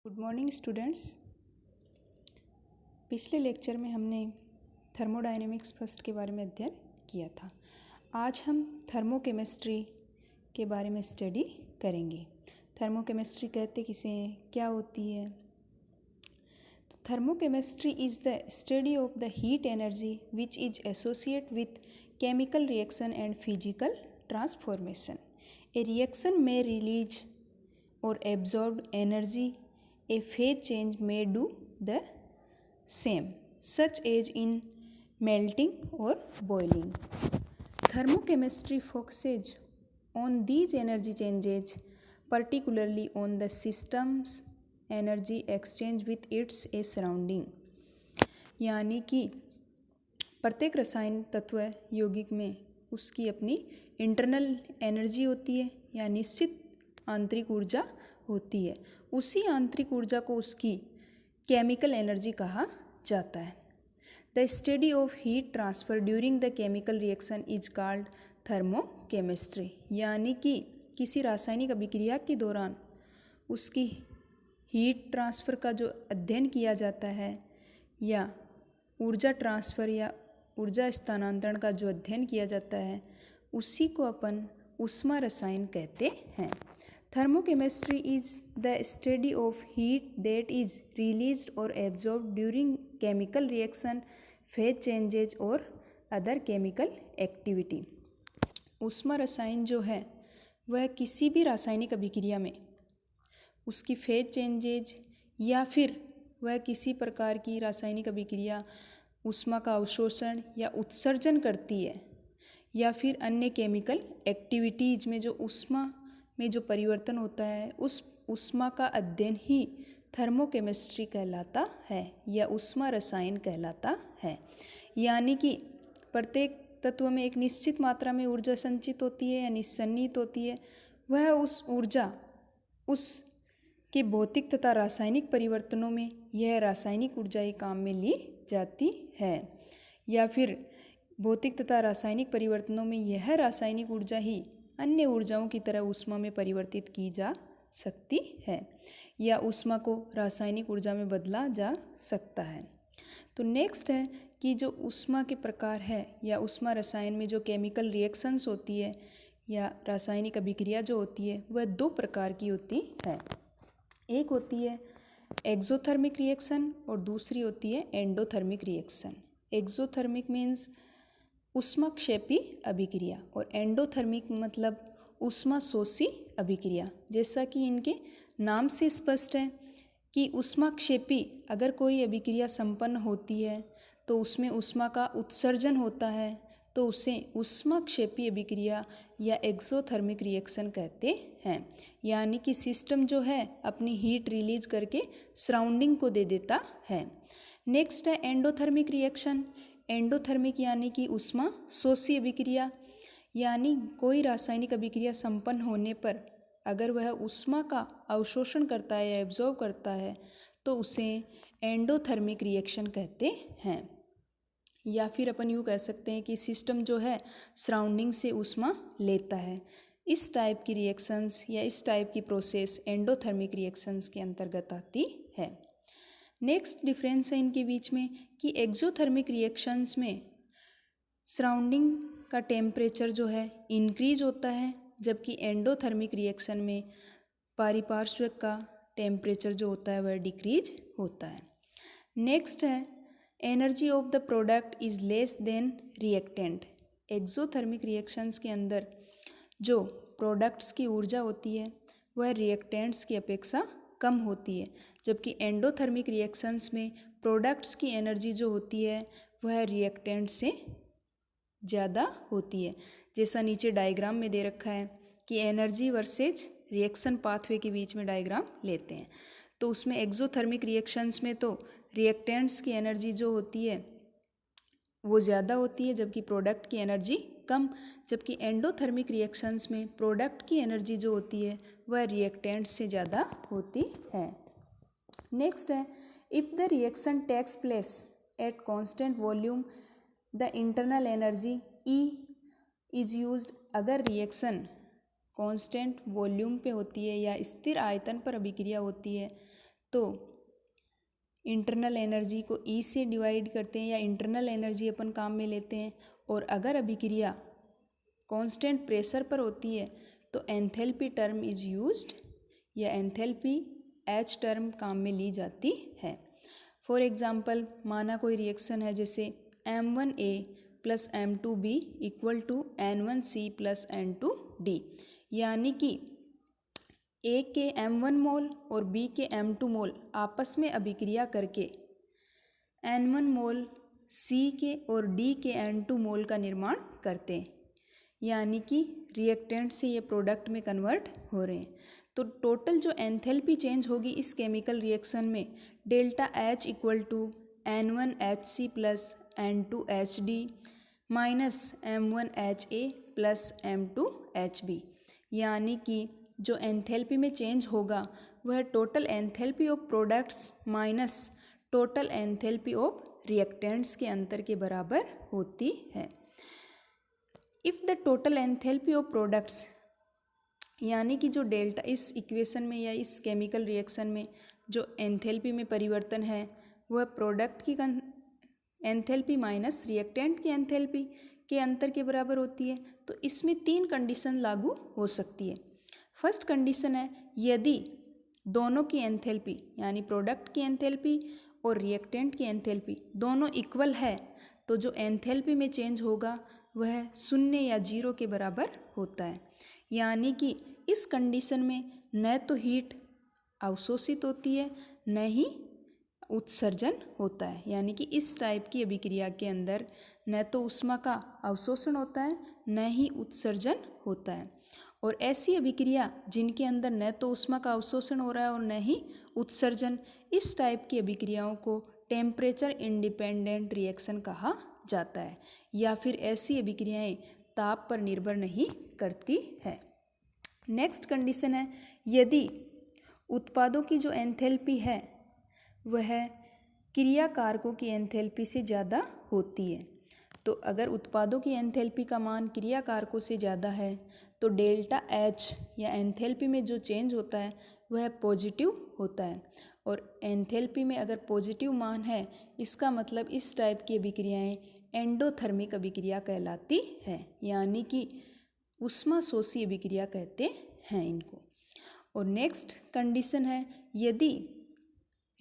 Good morning students. पिछले lecture में हमने थर्मोडायनेमिक्स फर्स्ट के बारे में अध्ययन किया था। आज हम थर्मोकेमिस्ट्री के बारे में स्टडी करेंगे। थर्मोकेमिस्ट्री कहते किसे हैं, क्या होती है? तो thermochemistry is the study of the heat energy which is associate with chemical reaction and physical transformation. A reaction में release or absorbed energy, a phase change may do the same, such as in melting or boiling. Thermochemistry focuses on these energy changes, particularly on the system's energy exchange with its surrounding. यानी कि प्रत्येक रसायन तत्व यौगिक में उसकी अपनी internal energy होती है या निश्चित आंतरिक ऊर्जा होती है। उसी आंतरिक ऊर्जा को उसकी केमिकल एनर्जी कहा जाता है। The study of heat transfer during the chemical reaction is called thermochemistry. यानी कि किसी रासायनिक अभिक्रिया के दौरान उसकी हीट ट्रांसफ़र का जो अध्ययन किया जाता है या ऊर्जा ट्रांसफ़र या ऊर्जा स्थानांतरण का जो अध्ययन किया जाता है उसी को अपन ऊष्मा रसायन कहते हैं। Thermochemistry is the study of heat that is released or absorbed during chemical reaction, phase changes or other chemical activity. ऊष्मा रसायन जो है वह किसी भी रासायनिक अभिक्रिया में उसकी फेज चेंजेज या फिर वह किसी प्रकार की रासायनिक अभिक्रिया ऊष्मा का अवशोषण या उत्सर्जन करती है या फिर अन्य केमिकल एक्टिविटीज़ में जो ऊष्मा में जो परिवर्तन होता है उस ऊष्मा का अध्ययन ही थर्मोकेमिस्ट्री कहलाता है या ऊष्मा रसायन कहलाता है। यानी कि प्रत्येक तत्व में एक निश्चित मात्रा में ऊर्जा संचित होती है या निस्सन्निहित होती है। वह उस ऊर्जा उस के भौतिक तथा रासायनिक परिवर्तनों में यह रासायनिक ऊर्जा ही काम में ली जाती है या फिर भौतिक तथा रासायनिक परिवर्तनों में यह रासायनिक ऊर्जा ही अन्य ऊर्जाओं की तरह ऊष्मा में परिवर्तित की जा सकती है या ऊष्मा को रासायनिक ऊर्जा में बदला जा सकता है। तो नेक्स्ट है कि जो ऊष्मा के प्रकार है या ऊष्मा रसायन में जो केमिकल रिएक्शंस होती है या रासायनिक अभिक्रिया जो होती है वह दो प्रकार की होती है। एक होती है एक्सोथर्मिक रिएक्शन और दूसरी होती है एंडोथर्मिक रिएक्शन। एक्सोथर्मिक मीन्स ऊष्माक्षेपी अभिक्रिया और एंडोथर्मिक मतलब ऊष्माशोषी अभिक्रिया। जैसा कि इनके नाम से स्पष्ट है कि ऊष्माक्षेपी अगर कोई अभिक्रिया संपन्न होती है तो उसमें ऊष्मा का उत्सर्जन होता है तो उसे ऊष्माक्षेपी अभिक्रिया या एक्सोथर्मिक रिएक्शन कहते हैं। यानी कि सिस्टम जो है अपनी हीट रिलीज करके सराउंडिंग को दे देता है। नेक्स्ट है एंडोथर्मिक रिएक्शन। एंडोथर्मिक यानी कि ऊष्मा शोषी अभिक्रिया, यानी कोई रासायनिक अभिक्रिया संपन्न होने पर अगर वह ऊष्मा का अवशोषण करता है या एब्जॉर्ब करता है तो उसे एंडोथर्मिक रिएक्शन कहते हैं। या फिर अपन यूँ कह सकते हैं कि सिस्टम जो है सराउंडिंग से ऊष्मा लेता है। इस टाइप की रिएक्शंस या इस टाइप की प्रोसेस एंडोथर्मिक रिएक्शंस के अंतर्गत आती है। नेक्स्ट डिफरेंस है इनके बीच में कि एक्सोथर्मिक रिएक्शंस में सराउंडिंग का टेम्परेचर जो है इंक्रीज होता है जबकि एंडोथर्मिक रिएक्शन में पारिपार्श्विक का टेम्परेचर जो होता है वह डिक्रीज होता है। नेक्स्ट है energy of the product is less than reactant. Exothermic reactions के अंदर जो प्रोडक्ट्स की ऊर्जा होती है वह रिएक्टेंट्स की अपेक्षा कम होती है जबकि एंडोथर्मिक रिएक्शंस में प्रोडक्ट्स की एनर्जी जो होती है वह रिएक्टेंट से ज़्यादा होती है। जैसा नीचे डायग्राम में दे रखा है कि एनर्जी वर्सेज रिएक्शन पाथवे के बीच में डायग्राम लेते हैं तो उसमें एक्सोथर्मिक रिएक्शंस में तो रिएक्टेंट्स की एनर्जी जो होती है वो ज़्यादा होती है जबकि प्रोडक्ट की एनर्जी कम, जबकि एंडोथर्मिक रिएक्शंस में प्रोडक्ट की एनर्जी जो होती है वह रिएक्टेंट्स से ज़्यादा होती है। नेक्स्ट है if the reaction takes place at constant volume the internal energy E is used. अगर रिएक्शन कांस्टेंट वॉल्यूम पे होती है या स्थिर आयतन पर अभिक्रिया होती है तो इंटरनल एनर्जी को ई से डिवाइड करते हैं या इंटरनल एनर्जी अपन काम में लेते हैं। और अगर अभिक्रिया कांस्टेंट प्रेशर पर होती है तो एंथैल्पी टर्म इज यूज्ड या एंथैल्पी एच टर्म काम में ली जाती है। फॉर एग्जांपल, माना कोई रिएक्शन है जैसे M1A plus M2B equal to N1C plus N2D, यानी कि A के M1 मोल और B के M2 मोल आपस में अभिक्रिया करके N1 मोल C के और D के N2 मोल का निर्माण करते हैं, यानी कि रिएक्टेंट से ये प्रोडक्ट में कन्वर्ट हो रहे हैं। तो टोटल जो एंथैल्पी चेंज होगी इस केमिकल रिएक्शन में delta H equal to N1HC plus N2HD minus M1HA plus M2HB, यानी कि जो एंथैल्पी में चेंज होगा वह total enthalpy of products minus total enthalpy of reactants के अंतर के बराबर होती है। If the total enthalpy of products, यानी कि जो डेल्टा इस इक्वेशन में या इस केमिकल रिएक्शन में जो एंथैल्पी में परिवर्तन है वह प्रोडक्ट की एंथैल्पी माइनस रिएक्टेंट की एंथैल्पी के अंतर के बराबर होती है, तो इसमें 3 कंडीशन लागू हो सकती है। फर्स्ट कंडीशन है यदि दोनों की एंथैल्पी यानी प्रोडक्ट की एंथैल्पी और रिएक्टेंट की एंथैल्पी दोनों इक्वल है तो जो एंथैल्पी में चेंज होगा वह 0 या 0 के बराबर होता है, यानी कि इस कंडीशन में न तो हीट अवशोषित होती है न ही उत्सर्जन होता है, यानी कि इस टाइप की अभिक्रिया के अंदर न तो ऊष्मा का अवशोषण होता है न ही उत्सर्जन होता है। और ऐसी अभिक्रिया जिनके अंदर न तो ऊष्मा का अवशोषण हो रहा है और न ही उत्सर्जन, इस टाइप की अभिक्रियाओं को टेम्परेचर इंडिपेंडेंट रिएक्शन कहा जाता है, या फिर ऐसी अभिक्रियाएं ताप पर निर्भर नहीं करती है। नेक्स्ट कंडीशन है यदि उत्पादों की जो एंथैल्पी है वह क्रिया कारकों की एंथैल्पी से ज़्यादा होती है। तो अगर उत्पादों की एंथैल्पी का मान क्रिया कारकों से ज़्यादा है तो डेल्टा H या एंथैल्पी में जो चेंज होता है वह पॉजिटिव होता है। और एंथैल्पी में अगर पॉजिटिव मान है इसका मतलब इस टाइप की अभिक्रियाएं एंडोथर्मिक अभिक्रिया कहलाती है, यानी कि ऊष्माशोषी अभिक्रिया कहते हैं इनको। और नेक्स्ट कंडीशन है यदि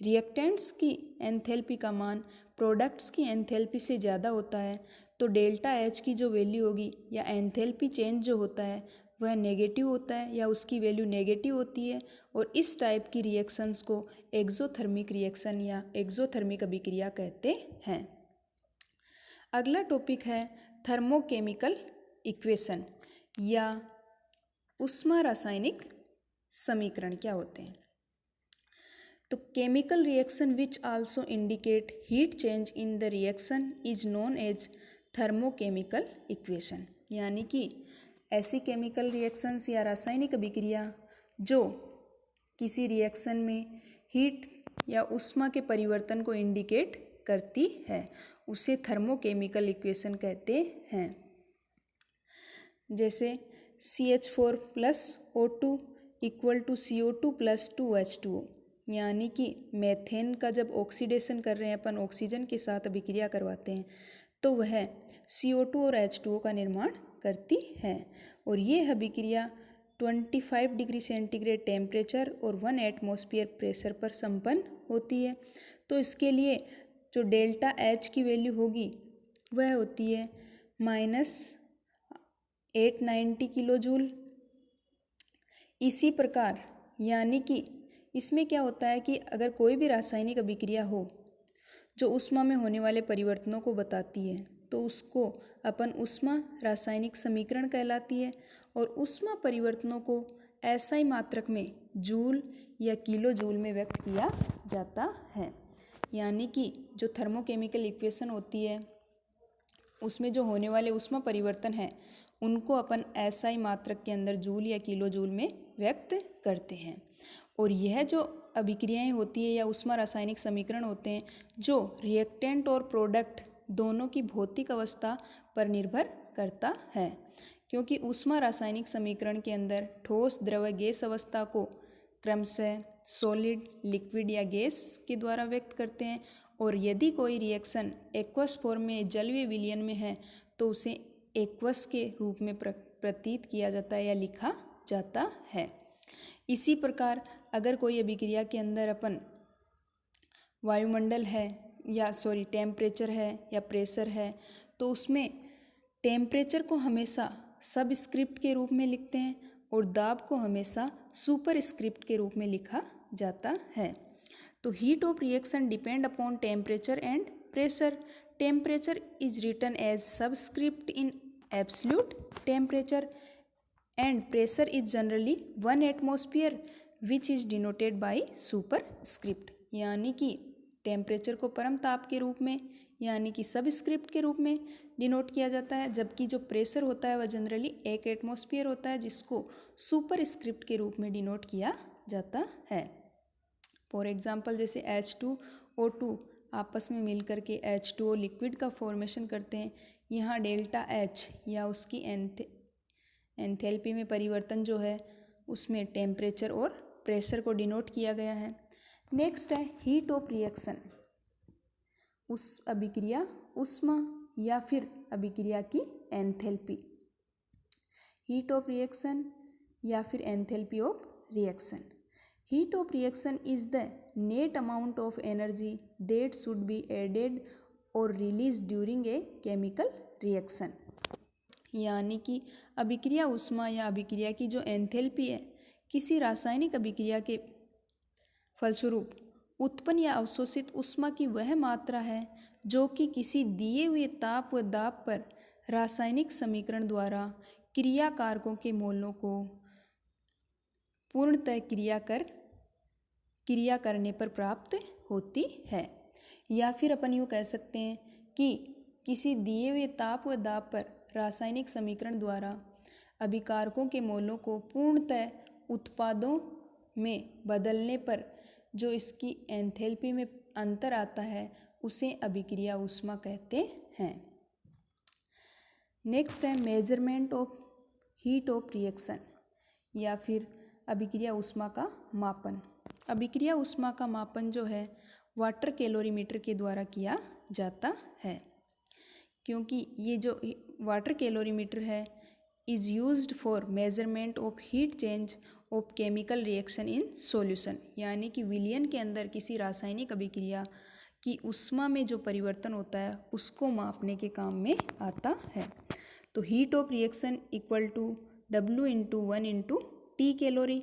रिएक्टेंट्स की एंथैल्पी का मान प्रोडक्ट्स की एंथैल्पी से ज़्यादा होता है तो डेल्टा H की जो वैल्यू होगी या एंथैल्पी चेंज जो होता है वह नेगेटिव होता है या उसकी वैल्यू नेगेटिव होती है। और इस टाइप की रिएक्शंस को एक्सोथर्मिक रिएक्शन या एक्सोथर्मिक अभिक्रिया कहते हैं। अगला टॉपिक है थर्मोकेमिकल इक्वेशन या ऊष्मा रासायनिक समीकरण क्या होते हैं। तो chemical reaction which also indicate heat change in the reaction is known as thermochemical equation, यानी कि ऐसी केमिकल रिएक्शंस या रासायनिक अभिक्रिया जो किसी रिएक्शन में हीट या ऊष्मा के परिवर्तन को इंडिकेट करती है उसे थर्मोकेमिकल इक्वेशन कहते हैं। जैसे CH4 plus O2 equal to CO2 plus 2H2O, यानी कि मेथेन का जब ऑक्सीडेशन कर रहे हैं अपन ऑक्सीजन के साथ अभिक्रिया करवाते हैं तो वह CO2 और H2O का निर्माण करती है। और ये अभिक्रिया 25 डिग्री सेंटीग्रेड टेम्परेचर और 1 एटमॉस्फेयर प्रेशर पर संपन्न होती है। तो इसके लिए जो डेल्टा H की वैल्यू होगी वह होती है -890 किलो जूल। इसी प्रकार यानी कि इसमें क्या होता है कि अगर कोई भी रासायनिक अभिक्रिया हो जो ऊष्मा में होने वाले परिवर्तनों को बताती है तो उसको अपन ऊष्मा रासायनिक समीकरण कहलाती है। और ऊष्मा परिवर्तनों को SI मात्रक में जूल या किलो जूल में व्यक्त किया जाता है, यानी कि जो थर्मोकेमिकल इक्वेशन होती है उसमें जो होने वाले ऊष्मा परिवर्तन हैं उनको अपन SI मात्रक के अंदर जूल या किलो जूल में व्यक्त करते हैं। और यह जो अभिक्रियाएं होती है या ऊष्मा रासायनिक समीकरण होते हैं जो रिएक्टेंट और प्रोडक्ट दोनों की भौतिक अवस्था पर निर्भर करता है, क्योंकि ऊष्मा रासायनिक समीकरण के अंदर ठोस द्रव गैस अवस्था को क्रमशः सॉलिड, लिक्विड या गैस के द्वारा व्यक्त करते हैं। और यदि कोई रिएक्शन एक्वस फॉर्म में जलीय विलयन में है तो उसे एक्वस के रूप में प्रतीत किया जाता है या लिखा जाता है। इसी प्रकार अगर कोई अभिक्रिया के अंदर अपन वायुमंडल है या टेम्परेचर है या प्रेशर है तो उसमें टेम्परेचर को हमेशा सबस्क्रिप्ट के रूप में लिखते हैं और दाब को हमेशा सुपरस्क्रिप्ट के रूप में लिखा जाता है। तो heat of reaction depend upon temperature and pressure. Temperature is written as subscript in absolute temperature and pressure is generally 1 atmosphere which is denoted by superscript. यानी कि टेम्परेचर को परम ताप के रूप में यानी कि सबस्क्रिप्ट के रूप में डिनोट किया जाता है, जबकि जो प्रेशर होता है वह जनरली 1 एटमॉस्फेयर होता है जिसको सुपरस्क्रिप्ट के रूप में डिनोट किया जाता है। फॉर एग्जांपल जैसे H2O2 आपस में मिलकर के H2O लिक्विड का फॉर्मेशन करते हैं। यहाँ डेल्टा H या उसकी एंथैल्पी में परिवर्तन जो है उसमें टेम्परेचर और प्रेशर को डिनोट किया गया है। नेक्स्ट है हीट ऑफ रिएक्शन। उस अभिक्रिया ऊष्मा या फिर अभिक्रिया की एंथैल्पी। हीट ऑफ रिएक्शन या फिर enthalpy of reaction. Heat of reaction is the net amount of energy that should be added or release during a chemical reaction. यानी कि अभिक्रिया ऊष्मा या अभिक्रिया की जो एंथैल्पी है किसी रासायनिक अभिक्रिया के फलस्वरूप उत्पन्न या अवशोषित ऊष्मा की वह मात्रा है जो कि किसी दिए हुए ताप व दाब पर रासायनिक समीकरण द्वारा क्रिया कारकों के मोलों को पूर्णतः क्रिया करने पर प्राप्त होती है। या फिर अपन यूँ कह सकते हैं कि किसी दिए हुए ताप व दाब पर रासायनिक समीकरण द्वारा अभिकारकों के मोलों को पूर्णतः उत्पादों में बदलने पर जो इसकी एंथैल्पी में अंतर आता है उसे अभिक्रिया ऊष्मा कहते हैं। नेक्स्ट है measurement of heat of reaction या फिर अभिक्रिया ऊष्मा का मापन। अभिक्रिया ऊष्मा का मापन जो है वाटर कैलोरीमीटर के द्वारा किया जाता है, क्योंकि ये जो वाटर कैलोरीमीटर है is used for measurement of heat change of chemical reaction in solution. यानी कि विलयन के अंदर किसी रासायनिक अभिक्रिया की ऊष्मा में जो परिवर्तन होता है उसको मापने के काम में आता है। तो heat of reaction equal to W into 1 into T calorie.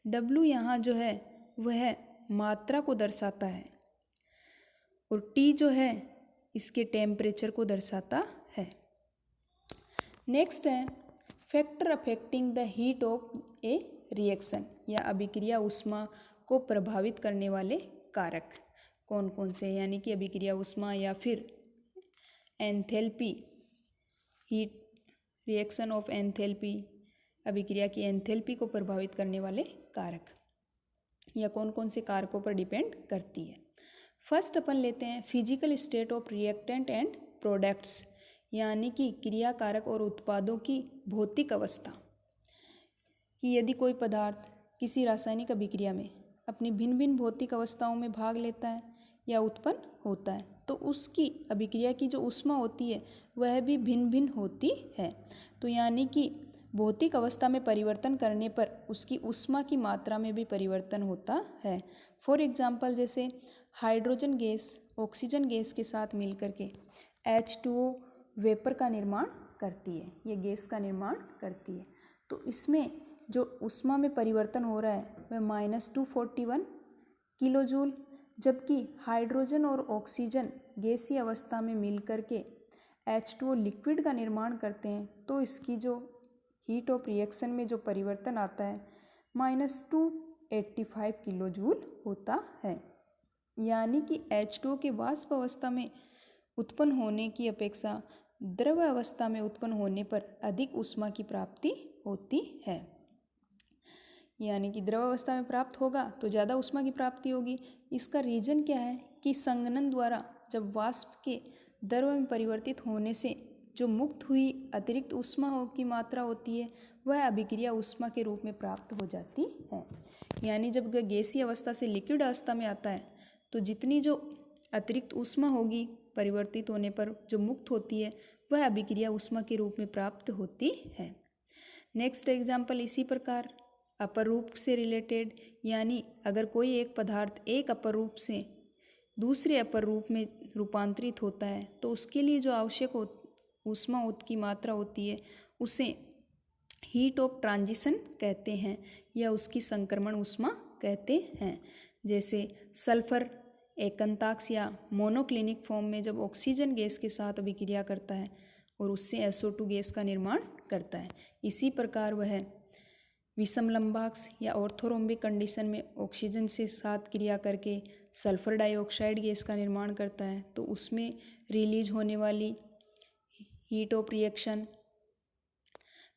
W यहाँ जो है वह मात्रा को दर्शाता है और T जो है इसके टेम्परेचर को दर्शाता है। नेक्स्ट है factor affecting the heat of A reaction या अभिक्रिया ऊष्मा को प्रभावित करने वाले कारक कौन कौन से, यानी कि अभिक्रिया ऊष्मा या फिर enthalpy heat reaction of enthalpy अभिक्रिया की एंथैल्पी को प्रभावित करने वाले कारक या कौन कौन से कारकों पर डिपेंड करती है। फर्स्ट अपन लेते हैं physical state of reactant and products, यानी कि क्रिया कारक और उत्पादों की भौतिक अवस्था। कि यदि कोई पदार्थ किसी रासायनिक अभिक्रिया में अपनी भिन्न भिन्न भौतिक अवस्थाओं में भाग लेता है या उत्पन्न होता है तो उसकी अभिक्रिया की जो ऊष्मा होती है वह भी भिन्न भिन्न होती है। तो यानी कि भौतिक अवस्था में परिवर्तन करने पर उसकी ऊष्मा की मात्रा में भी परिवर्तन होता है। फॉर एग्जाम्पल जैसे हाइड्रोजन गैस ऑक्सीजन गैस के साथ मिलकर के H2O वेपर का निर्माण करती है, ये गैस का निर्माण करती है। तो इसमें जो ऊष्मा में परिवर्तन हो रहा है वह -241 किलो जूल, जबकि हाइड्रोजन और ऑक्सीजन गैसीय अवस्था में मिलकर के H2O लिक्विड का निर्माण करते हैं तो इसकी जो हीट ऑफ रिएक्शन में जो परिवर्तन आता है -285 किलो जूल होता है। यानी कि H2O के वाष्प अवस्था में उत्पन्न होने की अपेक्षा द्रव अवस्था में उत्पन्न होने पर अधिक ऊष्मा की प्राप्ति होती है। यानी कि द्रव अवस्था में प्राप्त होगा तो ज़्यादा ऊष्मा की प्राप्ति होगी। इसका रीज़न क्या है कि संघनन द्वारा जब वाष्प के द्रव में परिवर्तित होने से जो मुक्त हुई अतिरिक्त ऊष्मा की मात्रा होती है वह अभिक्रिया ऊष्मा के रूप में प्राप्त हो जाती है। यानी जब गैसीय अवस्था से लिक्विड अवस्था में आता है तो जितनी जो अतिरिक्त ऊष्मा होगी परिवर्तित होने पर जो मुक्त होती है वह अभिक्रिया ऊष्मा के रूप में प्राप्त होती है। नेक्स्ट एग्जाम्पल इसी प्रकार अपर रूप से रिलेटेड, यानी अगर कोई एक पदार्थ एक अपर रूप से दूसरे अपर रूप में रूपांतरित होता है तो उसके लिए जो आवश्यक ऊष्मा की मात्रा होती है उसे हीट ऑफ ट्रांजिशन कहते हैं या उसकी संक्रमण ऊष्मा कहते हैं। जैसे सल्फर एकंताक्ष या मोनोक्लिनिक फॉर्म में जब ऑक्सीजन गैस के साथ अभिक्रिया करता है और उससे SO2 गैस का निर्माण करता है, इसी प्रकार वह विषम लंबाक्ष या ऑर्थोरोम्बिक कंडीशन में ऑक्सीजन से साथ क्रिया करके सल्फर डाइऑक्साइड गैस का निर्माण करता है तो उसमें रिलीज होने वाली हीट ऑफ रिएक्शन,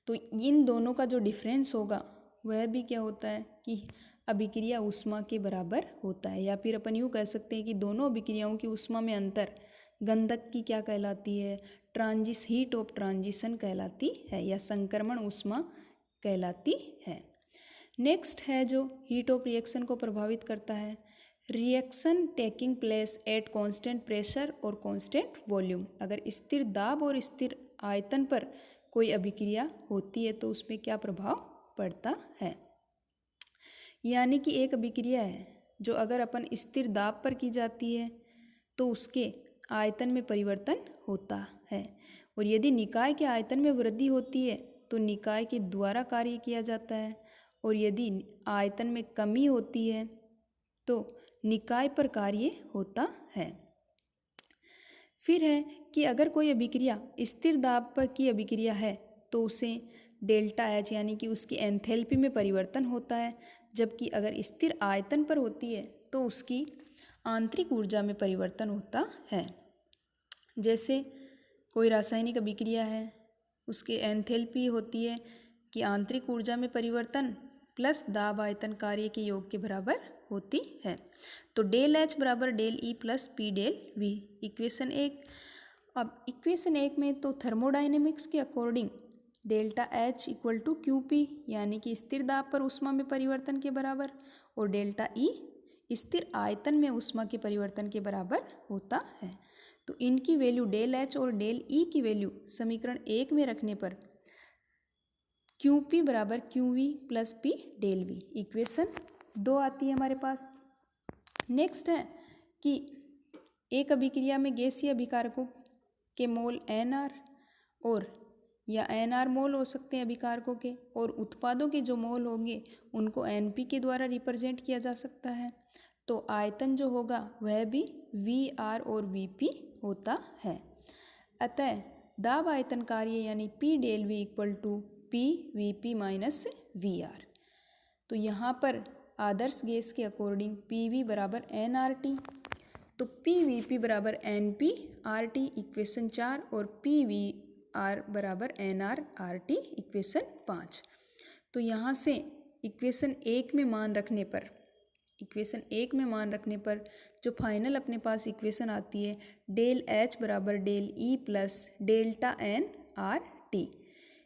तो इन दोनों का जो डिफरेंस होगा वह भी क्या होता है कि अभिक्रिया ऊष्मा के बराबर होता है। या फिर अपन यूँ कह सकते हैं कि दोनों अभिक्रियाओं की ऊष्मा में अंतर गंधक की क्या कहलाती है, हीट ऑफ ट्रांजिशन कहलाती है या संक्रमण ऊष्मा कहलाती है। नेक्स्ट है जो हीट ऑफ रिएक्शन को प्रभावित करता है, reaction taking place at constant pressure और कांस्टेंट वॉल्यूम। अगर स्थिर दाब और स्थिर आयतन पर कोई अभिक्रिया होती है तो उसमें क्या प्रभाव पड़ता है। यानी कि एक अभिक्रिया है जो अगर अपन स्थिर दाब पर की जाती है तो उसके आयतन में परिवर्तन होता है, और यदि निकाय के आयतन में वृद्धि होती है तो निकाय के द्वारा कार्य किया जाता है, और यदि आयतन में कमी होती है तो निकाय पर कार्य होता है। फिर है कि अगर कोई अभिक्रिया स्थिर दाब पर की अभिक्रिया है तो उसे डेल्टा एच यानी कि उसकी एंथैल्पी में परिवर्तन होता है, जबकि अगर स्थिर आयतन पर होती है तो उसकी आंतरिक ऊर्जा में परिवर्तन होता है। जैसे कोई रासायनिक अभिक्रिया है, उसके एंथैल्पी होती है कि आंतरिक ऊर्जा में परिवर्तन प्लस दाब आयतन कार्य के योग के बराबर होती है। तो डेल एच बराबर del E plus P del V, equation 1। अब इक्वेशन 1 में तो थर्मोडाइनेमिक्स के according delta H equal to Q P यानी कि स्थिर दाब पर ऊष्मा में परिवर्तन के बराबर, और डेल्टा ई स्थिर आयतन में ऊष्मा के परिवर्तन के बराबर होता है। तो इनकी वैल्यू डेल एच और डेल ई की वैल्यू समीकरण 1 में रखने पर क्यू पी बराबर Q V plus P del V, equation 2 आती है हमारे पास। नेक्स्ट है कि एक अभिक्रिया में गैसीय अभिकारकों के मोल NR और या NR मोल हो सकते हैं अभिकारकों के, और उत्पादों के जो मोल होंगे उनको NP के द्वारा रिप्रेजेंट किया जा सकता है। तो आयतन जो होगा वह भी VR और VP होता है। अतः दाब आयतन कार्य यानी P del V equal to P VP minus VR। तो यहाँ पर आदर्श गैस के अकॉर्डिंग PV बराबर nRT, तो PVP बराबर NP RT इक्वेशन 4 और PVR बराबर NRRT इक्वेशन 5। तो यहाँ से इक्वेशन 1 में मान रखने पर जो फाइनल अपने पास इक्वेशन आती है डेल एच बराबर del E plus delta N R T.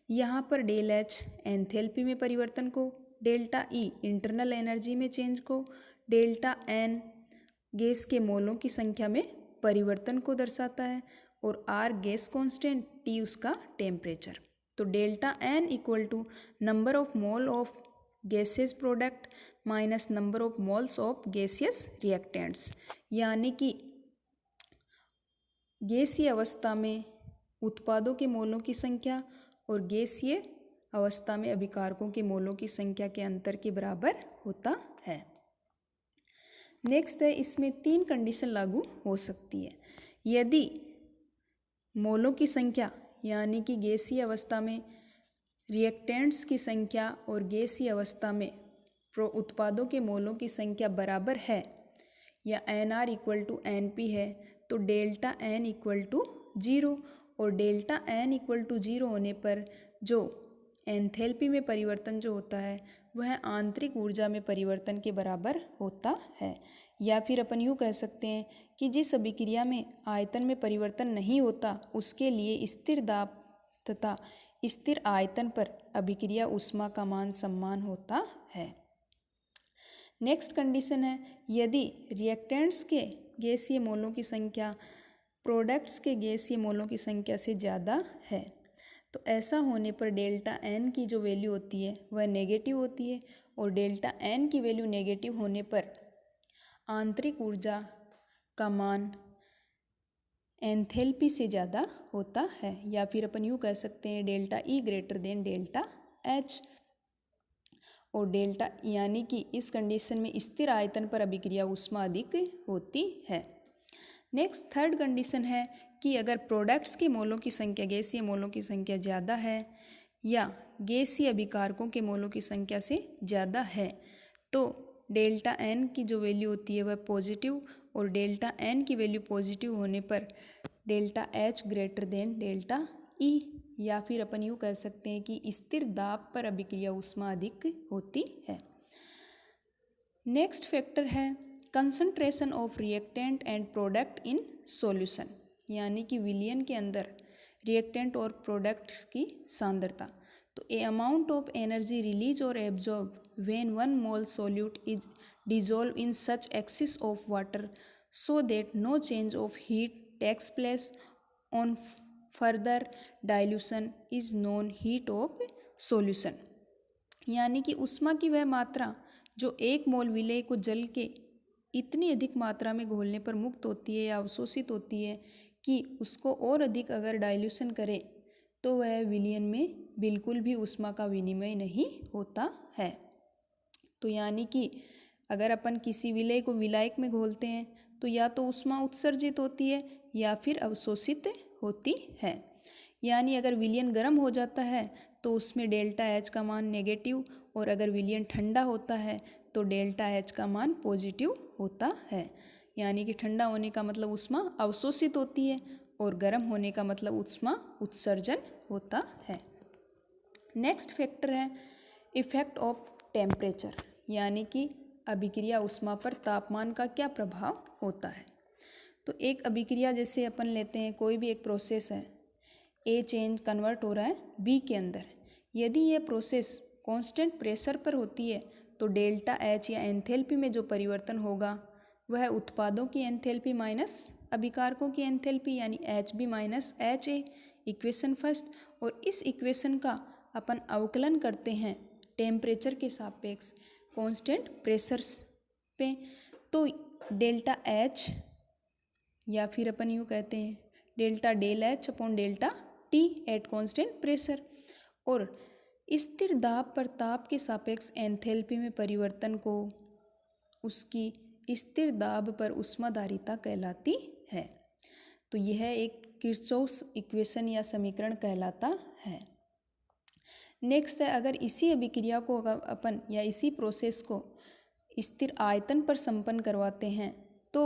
यहाँ पर डेल एच एंथैल्पी में परिवर्तन को, डेल्टा ई इंटरनल एनर्जी में चेंज को, डेल्टा एन गैस के मोलों की संख्या में परिवर्तन को दर्शाता है, और आर गैस कांस्टेंट, टी उसका टेम्परेचर। तो delta N equal to number of mole of gases product minus number of moles of gaseous reactants, यानी कि गैसीय अवस्था में उत्पादों के मोलों की संख्या और गैसीय अवस्था में अभिकारकों के मोलों की संख्या के अंतर के बराबर होता है। नेक्स्ट है, इसमें 3 कंडीशन लागू हो सकती है। यदि मोलों की संख्या यानी कि गैसीय अवस्था में रिएक्टेंट्स की संख्या और गैसीय अवस्था में उत्पादों के मोलों की संख्या बराबर है या NR इक्वल टू NP है, तो डेल्टा N इक्वल टू 0, और डेल्टा N इक्वल टू 0 होने पर जो एंथैल्पी में परिवर्तन जो होता है वह आंतरिक ऊर्जा में परिवर्तन के बराबर होता है। या फिर अपन यूँ कह सकते हैं कि जिस अभिक्रिया में आयतन में परिवर्तन नहीं होता उसके लिए स्थिर दाब तथा स्थिर आयतन पर अभिक्रिया ऊष्मा का मान समान होता है। नेक्स्ट कंडीशन है, यदि रिएक्टेंट्स के गैसीय मोलों की संख्या प्रोडक्ट्स के गैसीय मोलों की संख्या से ज़्यादा है तो ऐसा होने पर डेल्टा एन की जो वैल्यू होती है वह नेगेटिव होती है, और डेल्टा एन की वैल्यू नेगेटिव होने पर आंतरिक ऊर्जा का मान एंथैल्पी से ज़्यादा होता है, या फिर अपन यूँ कह सकते हैं delta E greater than delta H. और डेल्टा यानी कि इस कंडीशन में स्थिर आयतन पर अभिक्रिया ऊष्मा अधिक होती है। नेक्स्ट थर्ड कंडीशन है कि अगर प्रोडक्ट्स के मोलों की संख्या गैसीय मोलों की संख्या ज़्यादा है या गैसीय अभिकारकों के मोलों की संख्या से ज़्यादा है तो डेल्टा एन की जो वैल्यू होती है वह पॉजिटिव, और डेल्टा एन की वैल्यू पॉजिटिव होने पर delta H greater than delta E, या फिर अपन यूँ कह सकते हैं कि स्थिर दाब पर अभिक्रिया ऊष्मा अधिक होती है। नेक्स्ट फैक्टर है concentration of reactant and product in solution, यानी कि विलयन के अंदर रिएक्टेंट और प्रोडक्ट्स की सांद्रता। तो ए अमाउंट ऑफ एनर्जी रिलीज और absorb when 1 mole solute is dissolved in such excess of water so that no change of heat takes place on further dilution is known heat of solution, यानी कि ऊष्मा की वह मात्रा जो 1 मोल विलेय को जल के इतनी अधिक मात्रा में घोलने पर मुक्त होती है या अवशोषित होती है कि उसको और अधिक अगर डाइल्यूशन करें तो वह विलयन में बिल्कुल भी ऊष्मा का विनिमय नहीं होता है। तो यानी कि अगर अपन किसी विलेय को विलायक में घोलते हैं तो या तो ऊष्मा उत्सर्जित होती है या फिर अवशोषित होती है। यानी अगर विलयन गर्म हो जाता है तो उसमें डेल्टा एच का मान नेगेटिव, और अगर विलयन ठंडा होता है तो डेल्टा एच का मान पॉजिटिव होता है। यानी कि ठंडा होने का मतलब ऊष्मा अवशोषित होती है और गर्म होने का मतलब ऊष्मा उत्सर्जन होता है। नेक्स्ट फैक्टर है इफेक्ट ऑफ टेम्परेचर, यानी कि अभिक्रिया ऊष्मा पर तापमान का क्या प्रभाव होता है। तो एक अभिक्रिया जैसे अपन लेते हैं, कोई भी एक प्रोसेस है, ए चेंज कन्वर्ट हो रहा है बी के अंदर, यदि यह प्रोसेस कांस्टेंट प्रेशर पर होती है तो डेल्टा एच या एंथैल्पी में जो परिवर्तन होगा वह उत्पादों की एंथैल्पी माइनस अभिकारकों की एंथैल्पी यानी H B minus H A, equation first. और इस इक्वेशन का अपन अवकलन करते हैं टेम्परेचर के सापेक्ष कांस्टेंट प्रेशर पे, तो डेल्टा एच या फिर अपन यूँ कहते हैं delta del H upon delta T at constant pressure, और स्थिर दाब पर ताप के सापेक्ष एंथैल्पी में परिवर्तन को उसकी स्थिर दाब पर ऊष्माधारिता कहलाती है। तो यह एक किरचॉफ इक्वेशन या समीकरण कहलाता है। नेक्स्ट है, अगर इसी अभिक्रिया को अपन या इसी प्रोसेस को स्थिर आयतन पर संपन्न करवाते हैं तो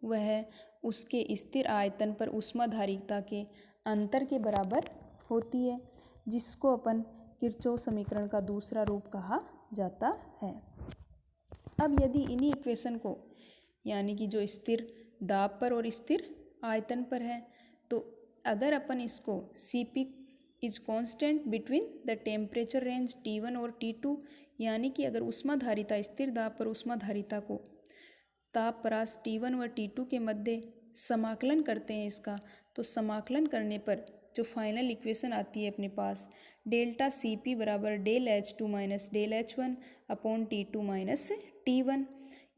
वह उसके स्थिर आयतन पर ऊष्माधारिता के अंतर के बराबर होती है, जिसको अपन किरचॉफ समीकरण का दूसरा रूप कहा जाता है। अब यदि इन्हीं इक्वेशन को यानी कि जो स्थिर दाब पर और स्थिर आयतन पर है, तो अगर अपन इसको Cp is constant between the temperature range T1 और T2, यानी कि अगर ऊष्माधारिता स्थिर दाब पर ऊष्माधारिता को ताप परास T1 व T2 के मध्य समाकलन करते हैं इसका, तो समाकलन करने पर जो फाइनल इक्वेशन आती है अपने पास डेल्टा Cp बराबर del H2 minus del H1 upon T2 minus T1।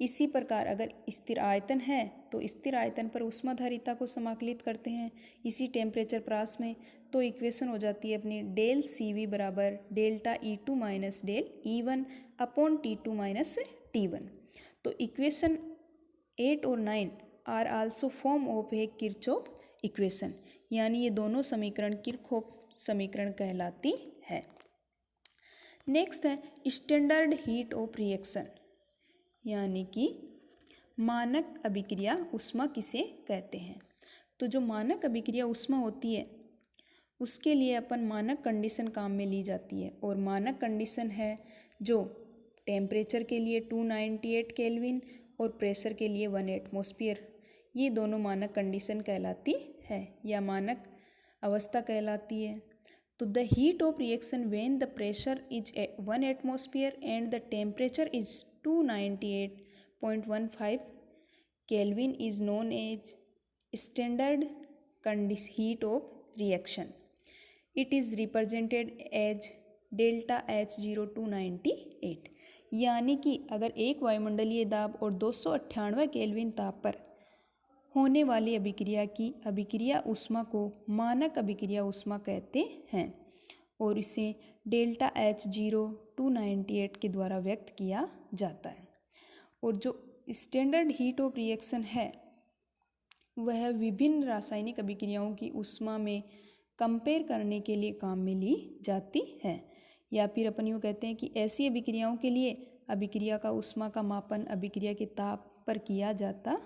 इसी प्रकार अगर स्थिर आयतन है तो स्थिर आयतन पर ऊष्माधारिता को समाकलित करते हैं इसी टेम्परेचर प्रास में, तो इक्वेशन हो जाती है अपनी डेल Cv बराबर delta E2 minus del E1 upon T2 minus T1। तो इक्वेशन 8 और 9 are also form of a Kirchhoff equation, यानी ये दोनों समीकरण किरचॉफ समीकरण कहलाती है। नेक्स्ट है स्टैंडर्ड हीट ऑफ रिएक्शन, यानी कि मानक अभिक्रिया ऊष्मा किसे कहते हैं। तो जो मानक अभिक्रिया ऊष्मा होती है उसके लिए अपन मानक कंडीशन काम में ली जाती है, और मानक कंडीशन है जो टेम्परेचर के लिए 298 केल्विन और प्रेशर के लिए 1 एटमॉस्फेयर, ये दोनों मानक कंडीशन कहलाती है या मानक अवस्था कहलाती है। तो the heat of reaction when the pressure is 1 atmosphere and the temperature is 298.15 kelvin is known as standard heat of reaction. It is represented as delta H0 298। यानी कि अगर एक वायुमंडलीय दाब और 298 केल्विन ताप पर होने वाली अभिक्रिया की अभिक्रिया ऊष्मा को मानक अभिक्रिया ऊष्मा कहते हैं और इसे डेल्टा H0 298 के द्वारा व्यक्त किया जाता है। और जो स्टैंडर्ड हीट ऑफ रिएक्शन है वह विभिन्न रासायनिक अभिक्रियाओं की ऊष्मा में कंपेयर करने के लिए काम में ली जाती है, या फिर अपन यूँ कहते हैं कि ऐसी अभिक्रियाओं के लिए अभिक्रिया का ऊष्मा का मापन अभिक्रिया के ताप पर किया जाता